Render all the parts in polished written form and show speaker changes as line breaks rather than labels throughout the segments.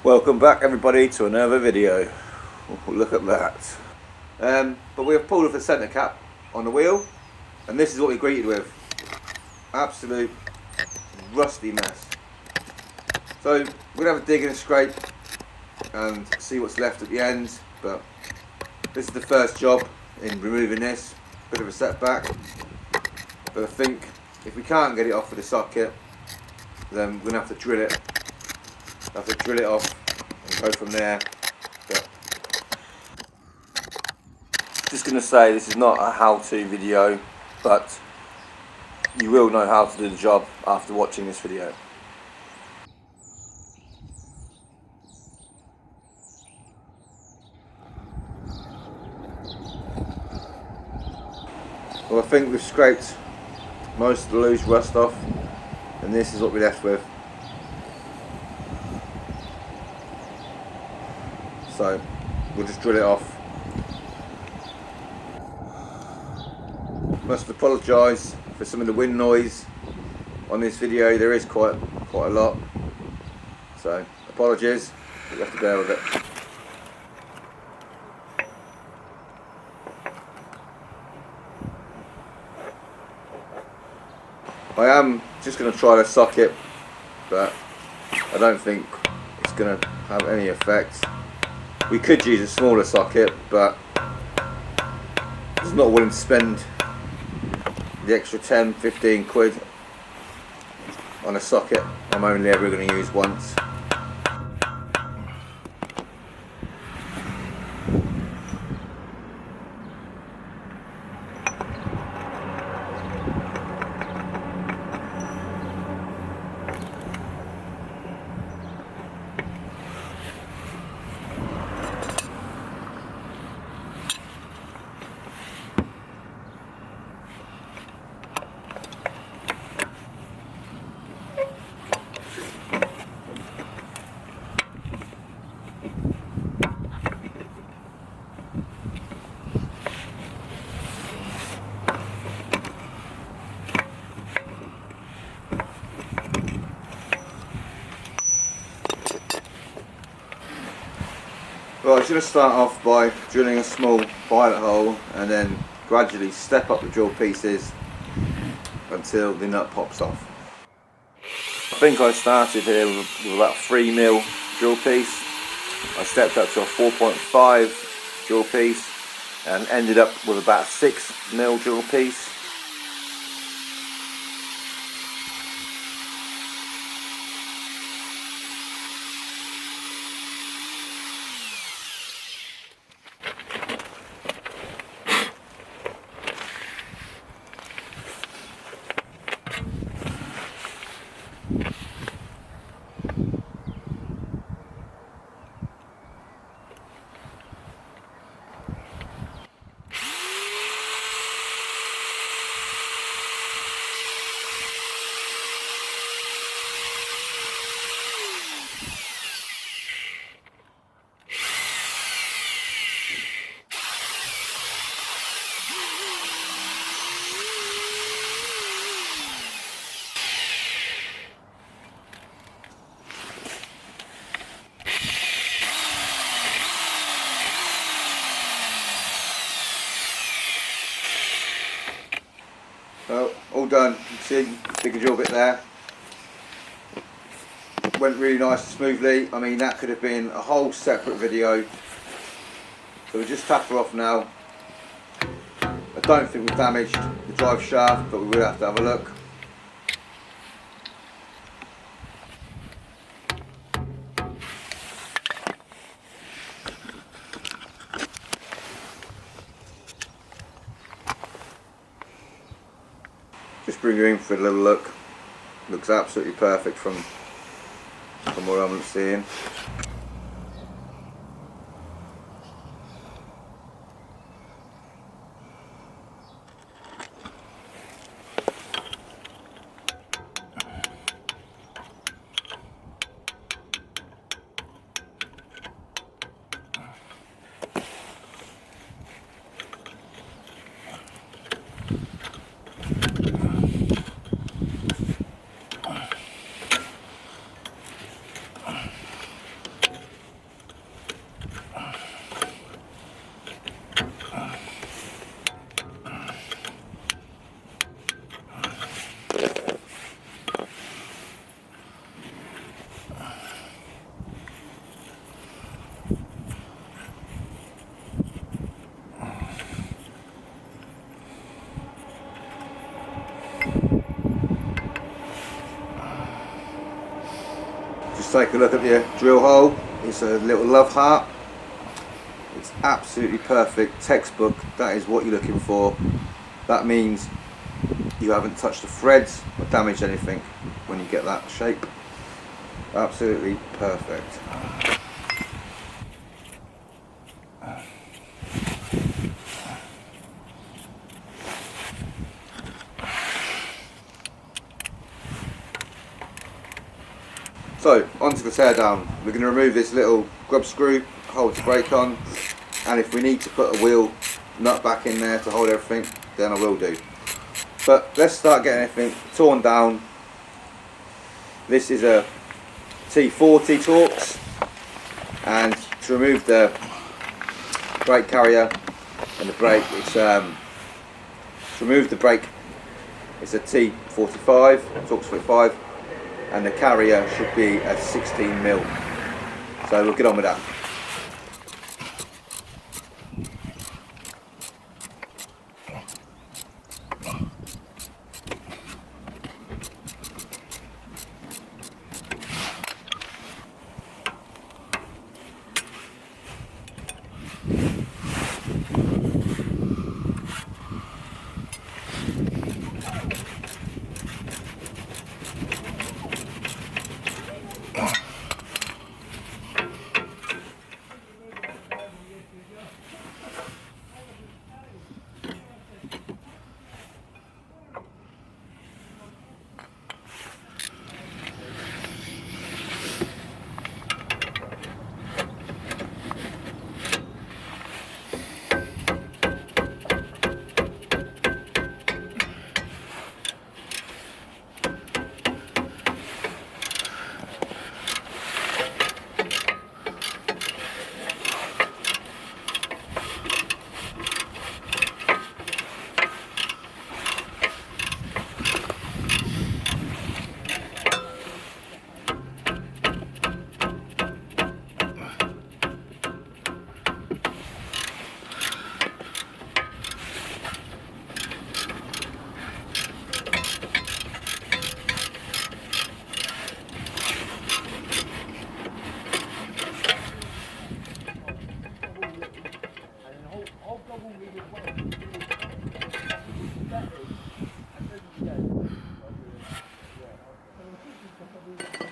Welcome back everybody to another video. Look at that. But we have pulled off the centre cap on the wheel, and this is what we're greeted with. Absolute rusty mess. So we're going to have a dig and a scrape and see what's left at the end, but this is the first job in removing this. Bit of a setback, but I think if we can't get it off with a socket, then we're going to have to drill it. Have to drill it off and go from there. But just going to say, this is not a how-to video, but you will know how to do the job after watching this video. Well, I think we've scraped most of the loose rust off, and this is what we're left with. So we'll just drill it off. Must apologise for some of the wind noise on this video. There is quite a lot, so apologies, but you have to bear with it. I am just going to try the socket, but I don't think it's going to have any effect. We could use a smaller socket, but I'm not willing to spend the extra 10-15 quid on a socket I'm only ever going to use once. Well, I'm going to start off by drilling a small pilot hole and then gradually step up the drill pieces until the nut pops off. I think I started here with about 3mm drill piece. I stepped up to a 4.5 drill piece and ended up with about a 6mm drill piece. Well, all done. You can see, big drill bit there. Went really nice and smoothly. I mean, that could have been a whole separate video. So we'll just tap her off now. I don't think we've damaged the drive shaft, but we will have to have a look. Just bring her in for a little look. Looks absolutely perfect from what I'm seeing. Let's take a look at the drill hole. It's a little love heart. It's absolutely perfect, textbook. That is what you're looking for. That means you haven't touched the threads or damaged anything when you get that shape. Absolutely perfect. So, onto the teardown. We're going to remove this little grub screw, holds the brake on, and if we need to put a wheel nut back in there to hold everything, then I will do. But let's start getting everything torn down. This is a T40 Torx, and to remove the brake carrier and the brake, it's to remove the brake, it's a T45 Torx 45. And the carrier should be a 16mm. So we'll get on with that.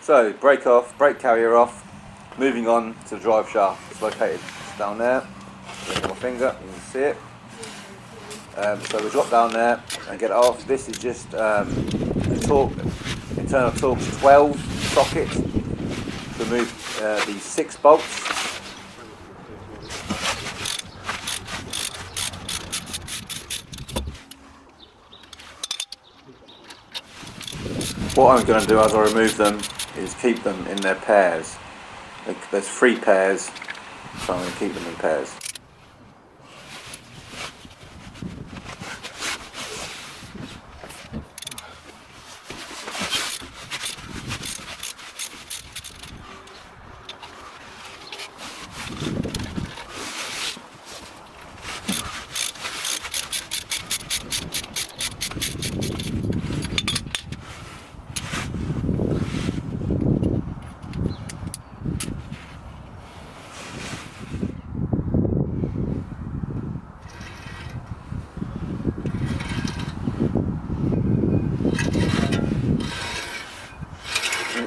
So brake off, brake carrier off, moving on to the drive shaft. It's located down there. With my finger, you can see it. So we drop down there and get it off. This is just a internal Torx 12 socket to remove these 6 bolts. What I'm going to do as I remove them is keep them in their pairs. There's 3 pairs, so I'm going to keep them in pairs.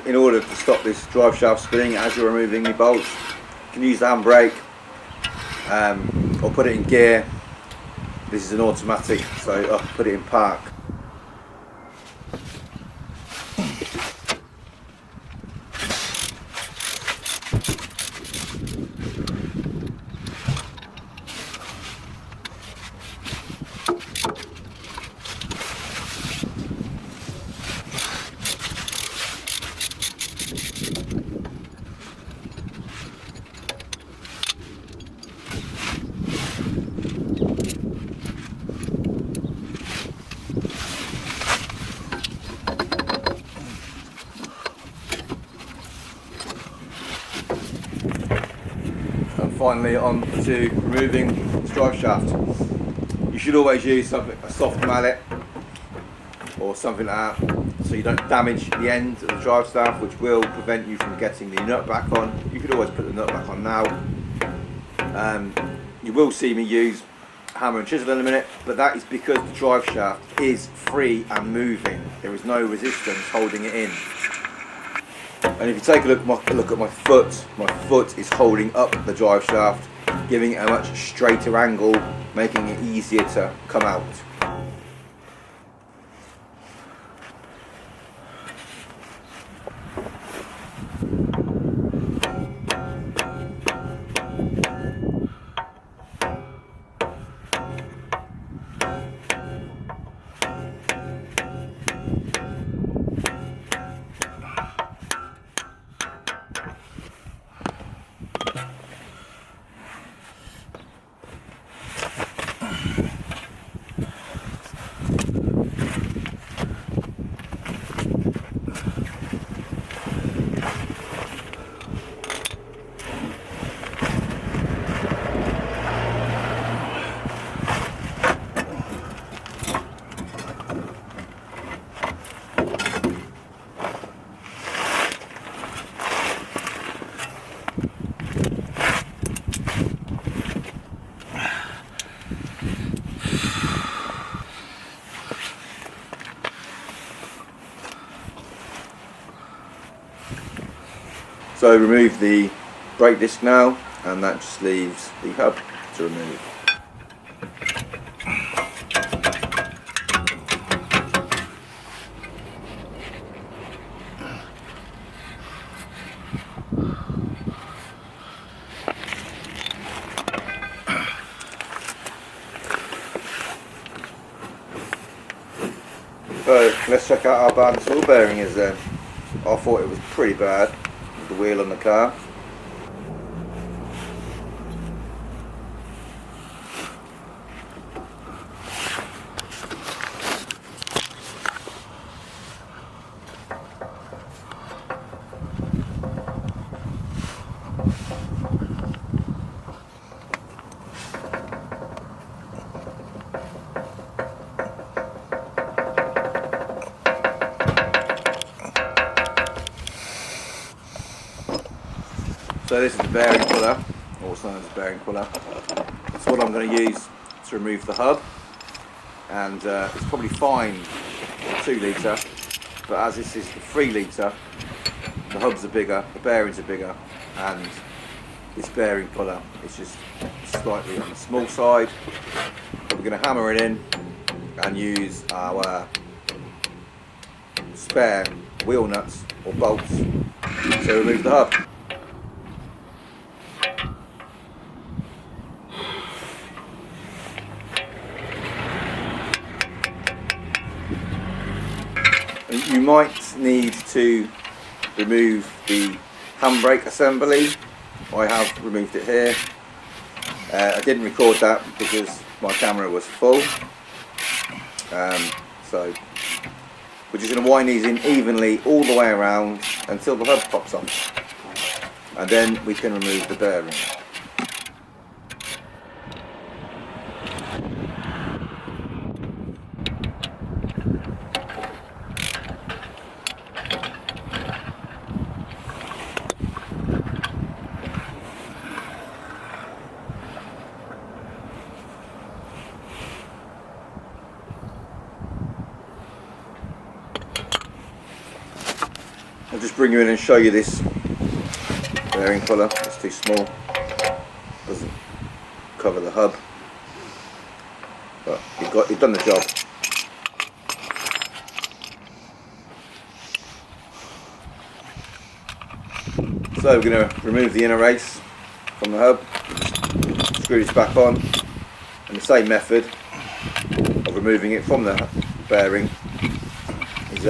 In order to stop this drive shaft spinning as you're removing the bolts, you can use the handbrake or put it in gear. This is an automatic, so I'll put it in park. Finally on to removing this drive shaft. You should always use a soft mallet or something like that so you don't damage the end of the drive shaft, which will prevent you from getting the nut back on. You could always put the nut back on now. You will see me use hammer and chisel in a minute, but that is because the drive shaft is free and moving. There is no resistance holding it in. And if you take a look at my foot is holding up the drive shaft, giving it a much straighter angle, making it easier to come out. So remove the brake disc now, and that just leaves the hub to remove. So let's check out how bad this wheel bearing is then. I thought it was pretty bad with the wheel on the car. So this is the bearing puller, also known as the bearing puller. That's what I'm going to use to remove the hub, and it's probably fine for 2 litre, but as this is the 3 litre, the hubs are bigger, the bearings are bigger, and this bearing puller is just slightly on the small side. We're going to hammer it in and use our spare wheel nuts or bolts to remove the hub. You might need to remove the handbrake assembly. I have removed it here. I didn't record that because my camera was full. So we're just going to wind these in evenly all the way around until the hub pops off, and then we can remove the bearing. I'll just bring you in and show you this bearing puller. It's too small, doesn't cover the hub, but you've done the job. So we're going to remove the inner race from the hub, screw this back on, and the same method of removing it from the bearing is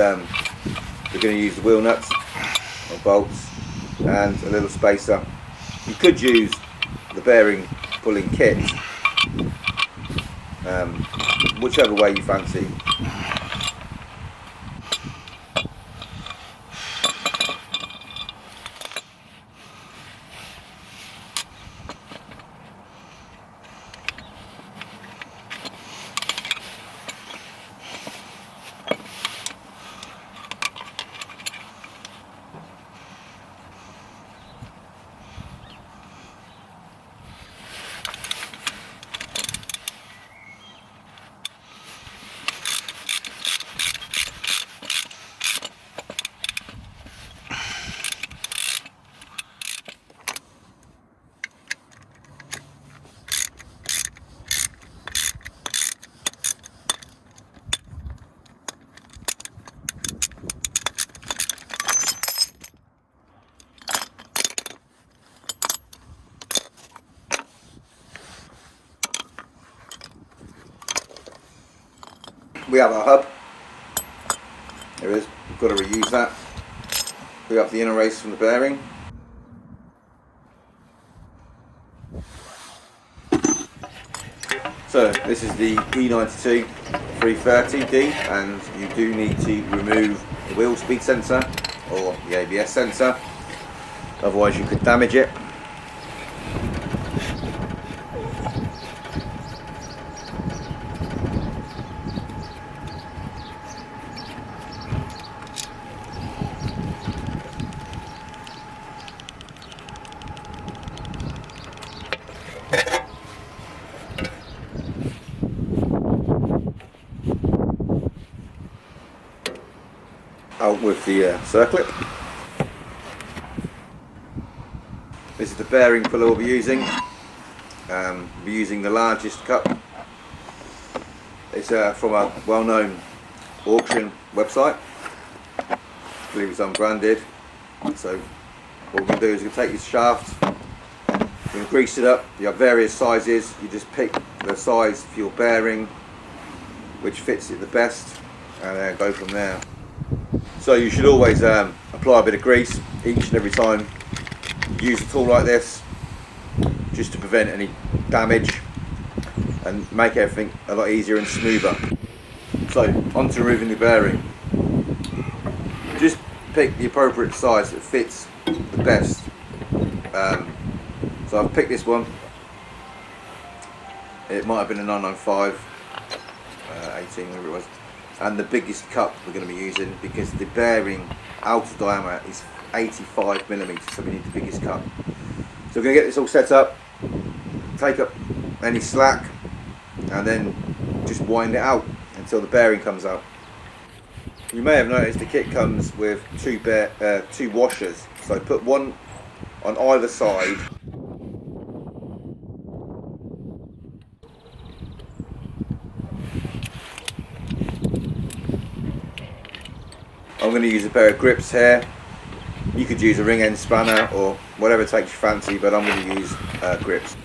we're going to use the wheel nuts or bolts and a little spacer. You could use the bearing pulling kit, whichever way you fancy. we have our hub. There it is. We've got to reuse that. We have the inner race from the bearing. So this is the E92 330D, and you do need to remove the wheel speed sensor or the ABS sensor, otherwise you could damage it. Out with the circlip. This is the bearing puller we'll be using. We'll be using the largest cup. It's from a well-known auction website. I believe it's unbranded. So what we're going to do is we're going to take this shaft, we're going to grease it up. You have various sizes. You just pick the size for your bearing which fits it the best, and then go from there. So you should always apply a bit of grease each and every time you use a tool like this, just to prevent any damage and make everything a lot easier and smoother. So on to removing the bearing. Just pick the appropriate size that fits the best. So I've picked this one. It might have been a 995, 18, whatever it was. And the biggest cup we're going to be using, because the bearing outer diameter is 85 millimeters, so we need the biggest cup. So we're going to get this all set up, take up any slack, and then just wind it out until the bearing comes out. You may have noticed the kit comes with two washers, so put one on either side. I'm going to use a pair of grips here. You could use a ring end spanner or whatever takes your fancy, but I'm going to use grips.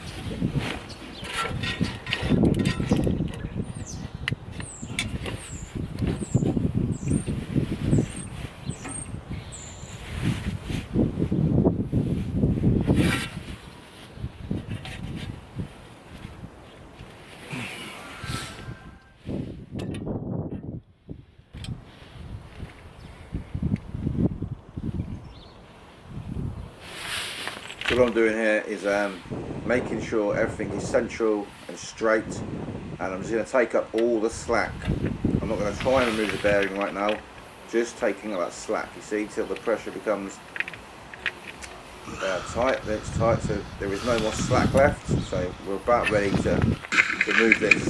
So what I'm doing here is making sure everything is central and straight, and I'm just going to take up all the slack. I'm not going to try and remove the bearing right now, just taking up that slack, you see, till the pressure becomes tight. Then it's tight, so there is no more slack left, so we're about ready to remove this.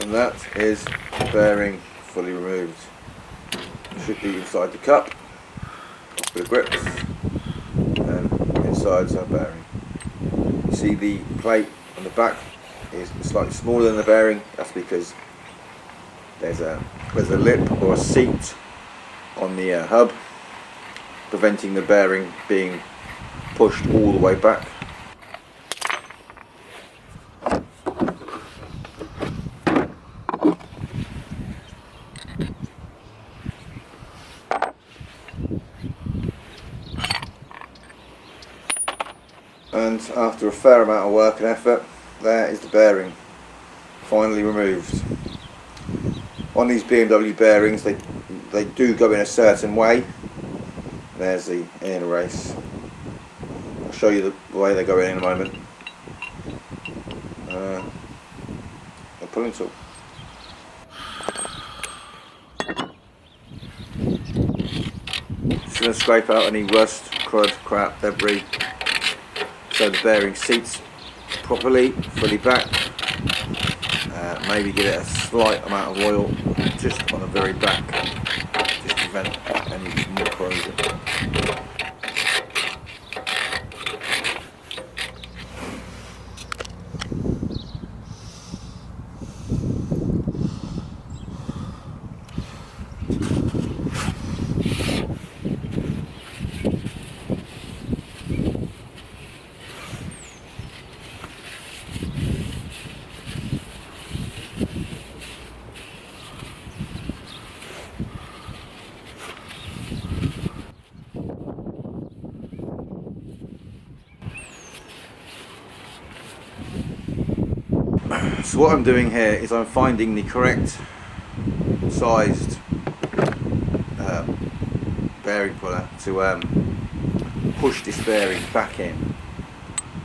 And that is the bearing fully removed. It should be inside the cup with the grips, and inside our bearing. You see the plate on the back is slightly smaller than the bearing. That's because there's a lip or a seat on the hub, preventing the bearing being pushed all the way back. And after a fair amount of work and effort, there is the bearing finally removed. On these BMW bearings, they do go in a certain way. There's the inner race. I'll show you the way they go in a moment. A pulling tool. Just going to scrape out any rust, crud, crap, debris, so the bearing seats properly, fully back. Maybe give it a slight amount of oil just on the very back, just to prevent any more corrosion. So what I'm doing here is I'm finding the correct sized bearing puller to push this bearing back in.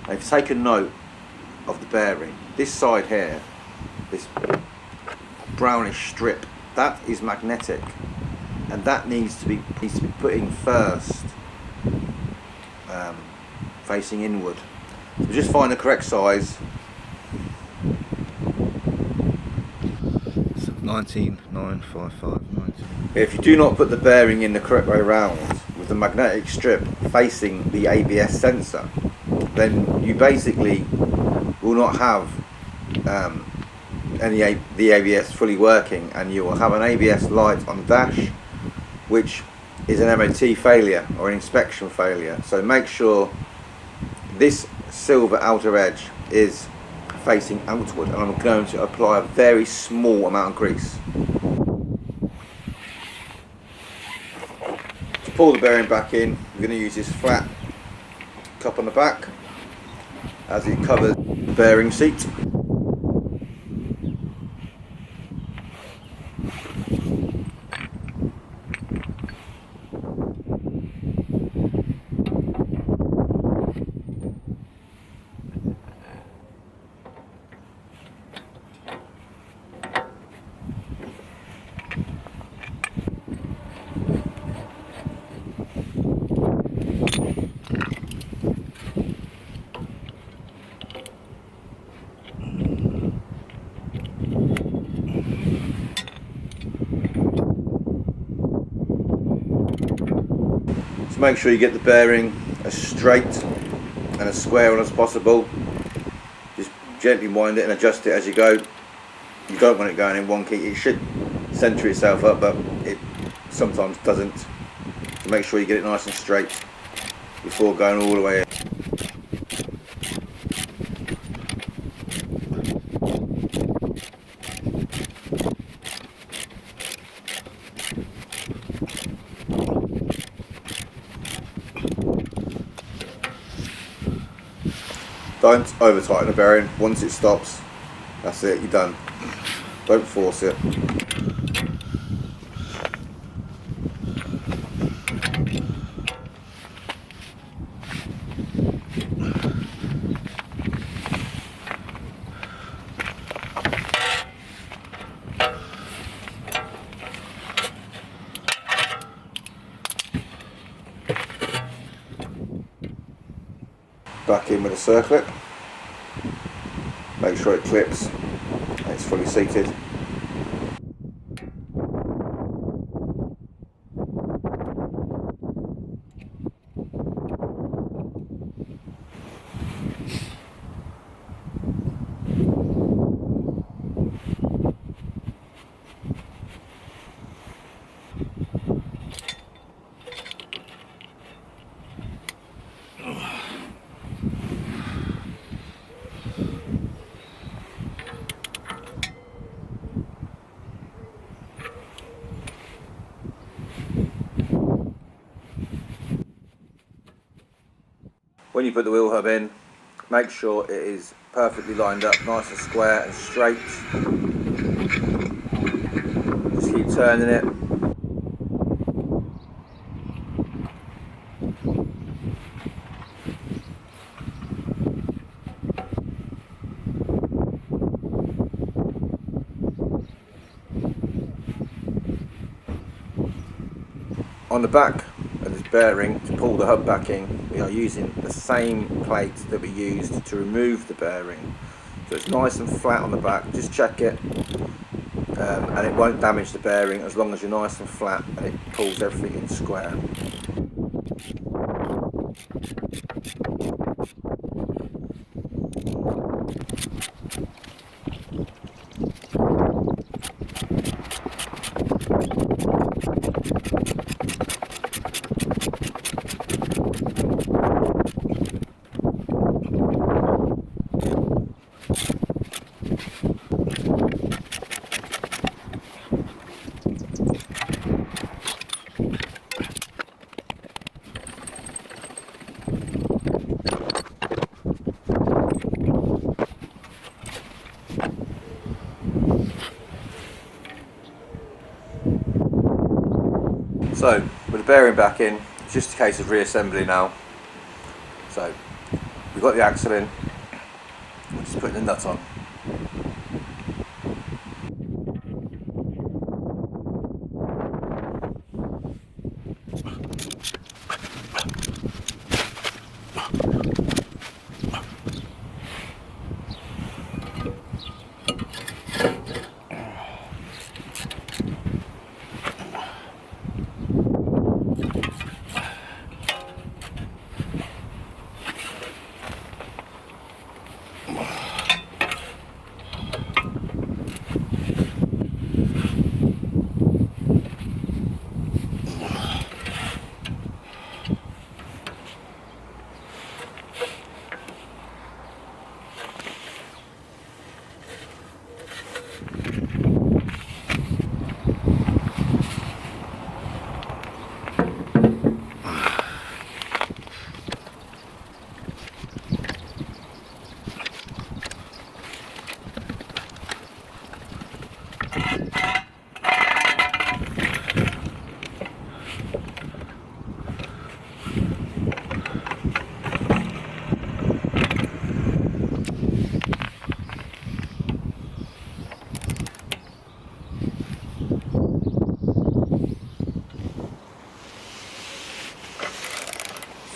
I've taken note of the bearing. This side here, this brownish strip, that is magnetic, and that needs to be put in first, facing inward. So just find the correct size. 19,955. If you do not put the bearing in the correct way round with the magnetic strip facing the ABS sensor, then you basically will not have the ABS fully working, and you will have an ABS light on the dash which is an MOT failure or an inspection failure. So make sure this silver outer edge is facing outward, and I'm going to apply a very small amount of grease. To pull the bearing back in, we're going to use this flat cup on the back as it covers the bearing seat. So make sure you get the bearing as straight and as square on as possible. Just gently wind it and adjust it as you go. You don't want it going in wonky. It should centre itself up, but it sometimes doesn't. So make sure you get it nice and straight before going all the way in. Don't over tighten the bearing. Once it stops, that's it, you're done. Don't force it. Back in with a circlip. Make sure it clips and it's fully seated. When you put the wheel hub in, make sure it is perfectly lined up, nice and square and straight. Just keep turning it. On the back of this bearing, to pull the hub back in, we are using the same plate that we used to remove the bearing. So it's nice and flat on the back, just check it, and it won't damage the bearing as long as you're nice and flat and it pulls everything in square. So, with the bearing back in, it's just a case of reassembly now. So, we've got the axle in, we're just putting the nut on.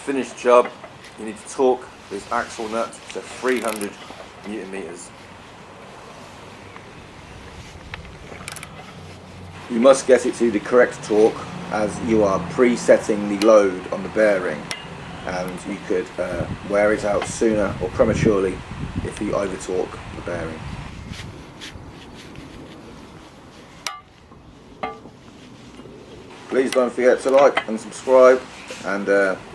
Finished job, you need to torque this axle nut to 300 Newton meters. You must get it to the correct torque as you are pre-setting the load on the bearing, and you could wear it out sooner or prematurely if you over torque the bearing. Please don't forget to like and subscribe, and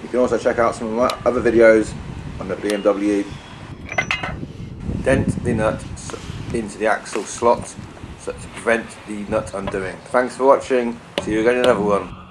you can also check out some of my other videos on the BMW. Dent the nut into the axle slot so to prevent the nut undoing. Thanks for watching, see you again in another one.